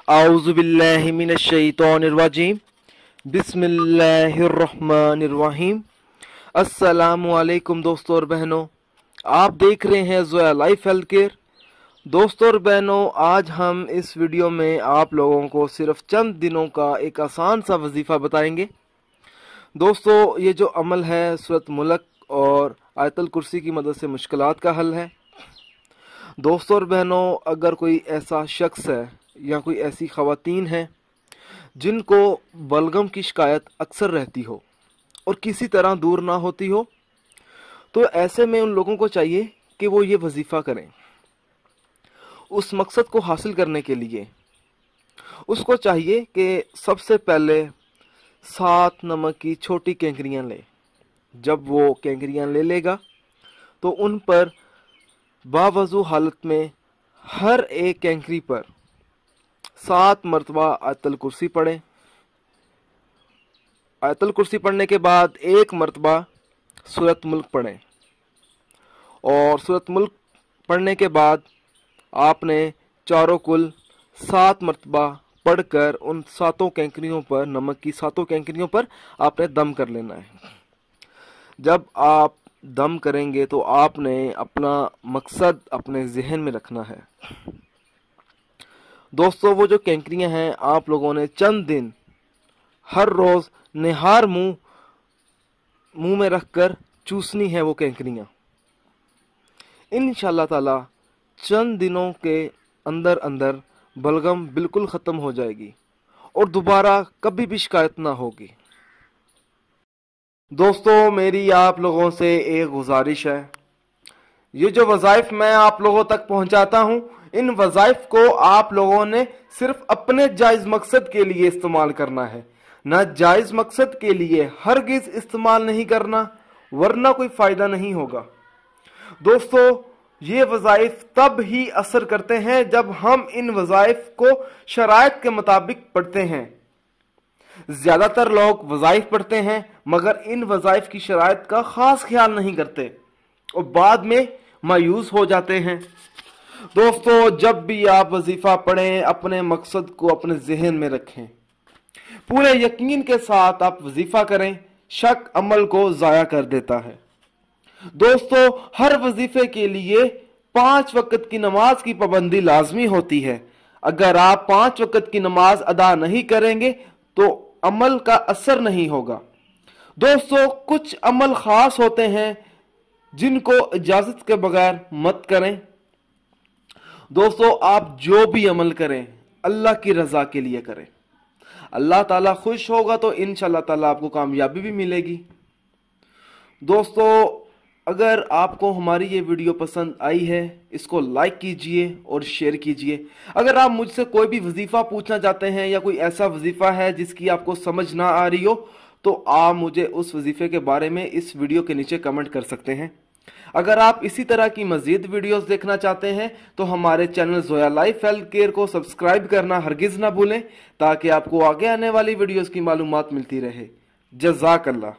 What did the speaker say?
आऊज़ुबिल्लाहि मिनश्शैतानिर्रजीम बिस्मिल्लाहिर्रहमानिर्रहीम। अस्सलामु अलैकुम दोस्तों और बहनों, आप देख रहे हैं ज़ोया लाइफ हेल्थ केयर। दोस्तों और बहनों, आज हम इस वीडियो में आप लोगों को सिर्फ चंद दिनों का एक आसान सा वजीफ़ा बताएंगे। दोस्तों, ये जो अमल है सूरत मुल्क और आयतुल कुर्सी की मदद से मुश्किलात का हल है। दोस्तों और बहनों, अगर कोई ऐसा शख्स है या कोई ऐसी ख़वातीन हैं जिनको बलगम की शिकायत अक्सर रहती हो और किसी तरह दूर ना होती हो, तो ऐसे में उन लोगों को चाहिए कि वो ये वजीफ़ा करें। उस मकसद को हासिल करने के लिए उसको चाहिए कि सबसे पहले 7 नमक की छोटी कैंकरियाँ ले। जब वो कैंकरियाँ ले लेगा तो उन पर बावजू हालत में हर एक कैंकरी पर 7 मरतबा आयतुल कुर्सी पढ़ें। आयतुल कुर्सी पढ़ने के बाद 1 मरतबा सूरत मुल्क पढ़ें और सूरत मुल्क पढ़ने के बाद आपने चारों कुल 7 मरतबा पढ़कर उन 7 कैंकरियों पर, नमक की 7 कैंकरियों पर आपने दम कर लेना है। जब आप दम करेंगे तो आपने अपना मकसद अपने जहन में रखना है। दोस्तों, वो जो कैंकरियां हैं आप लोगों ने चंद दिन हर रोज़ निहार मुंह में रखकर चूसनी है। वो कैंकरियां इंशाअल्लाह ताला चंद दिनों के अंदर अंदर बलगम बिल्कुल ख़त्म हो जाएगी और दोबारा कभी भी शिकायत ना होगी। दोस्तों, मेरी आप लोगों से एक गुजारिश है, ये जो वज़ाइफ मैं आप लोगों तक पहुंचाता हूं, इन वज़ाइफ को आप लोगों ने सिर्फ अपने जायज़ मकसद के लिए इस्तेमाल करना है, ना जायज़ मकसद के लिए हरगिज़ इस्तेमाल नहीं करना, वरना कोई फ़ायदा नहीं होगा। दोस्तों, ये वज़ाइफ तब ही असर करते हैं जब हम इन वज़ाइफ को शराइत के मुताबिक पढ़ते हैं। ज़्यादातर लोग वज़ाइफ पढ़ते हैं मगर इन वज़ाइफ की शराइत का ख़ास ख्याल नहीं करते और बाद में मायूस हो जाते हैं। दोस्तों, जब भी आप वजीफा पढ़ें अपने मकसद को अपने जहन में रखें, पूरे यकीन के साथ आप वजीफा करें। शक अमल को ज़ाया कर देता है। दोस्तों, हर वजीफे के लिए 5 वक्त की नमाज की पाबंदी लाजमी होती है। अगर आप 5 वक्त की नमाज अदा नहीं करेंगे तो अमल का असर नहीं होगा। दोस्तों, कुछ अमल खास होते हैं जिनको इजाजत के बगैर मत करें। दोस्तों, आप जो भी अमल करें अल्लाह की रजा के लिए करें। अल्लाह ताला खुश होगा तो इंशाअल्लाह ताला आपको कामयाबी भी मिलेगी। दोस्तों, अगर आपको हमारी ये वीडियो पसंद आई है, इसको लाइक कीजिए और शेयर कीजिए। अगर आप मुझसे कोई भी वजीफा पूछना चाहते हैं या कोई ऐसा वजीफा है जिसकी आपको समझ ना आ रही हो, तो आप मुझे उस वजीफे के बारे में इस वीडियो के नीचे कमेंट कर सकते हैं। अगर आप इसी तरह की मजीद वीडियोस देखना चाहते हैं तो हमारे channel Zoya life health care को सब्सक्राइब करना हरगिज़ ना भूलें, ताकि आपको आगे आने वाली वीडियोस की मालूमात मिलती रहे। जज़ाकल्लाह।